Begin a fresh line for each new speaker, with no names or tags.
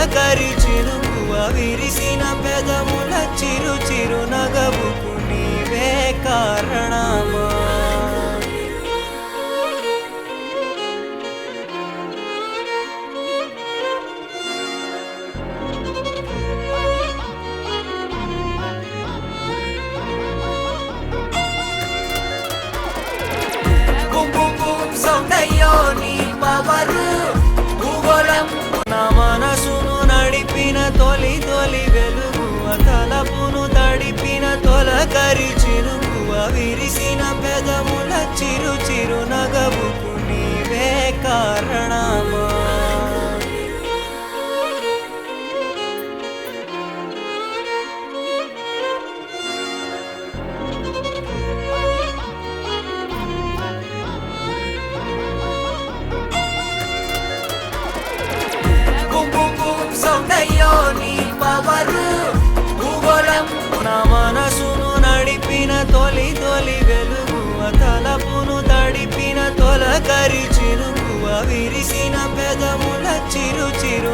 తొలకరి చినుకువ విరిసిన పెదముల చిరు చిరు నగవుకు నీవే కారణమా. సౌందర్యోని పవరు భూగోళం నా మనసును నడిపిన తొలి తొలి వెలుగువ తలపును తడిపిన తొలకరి చినుకువ విరిసిన పెదముల చిరు చిరు నగవుకు నీవే కారణమా. సౌందర్యోని పవరు భూగోళం నా మనసును నడిపిన తొలి తొలి వెలుగువ తలపును తడిపిన తొలకరి చినుకువ విరిసిన పెదముల చిరు చిరు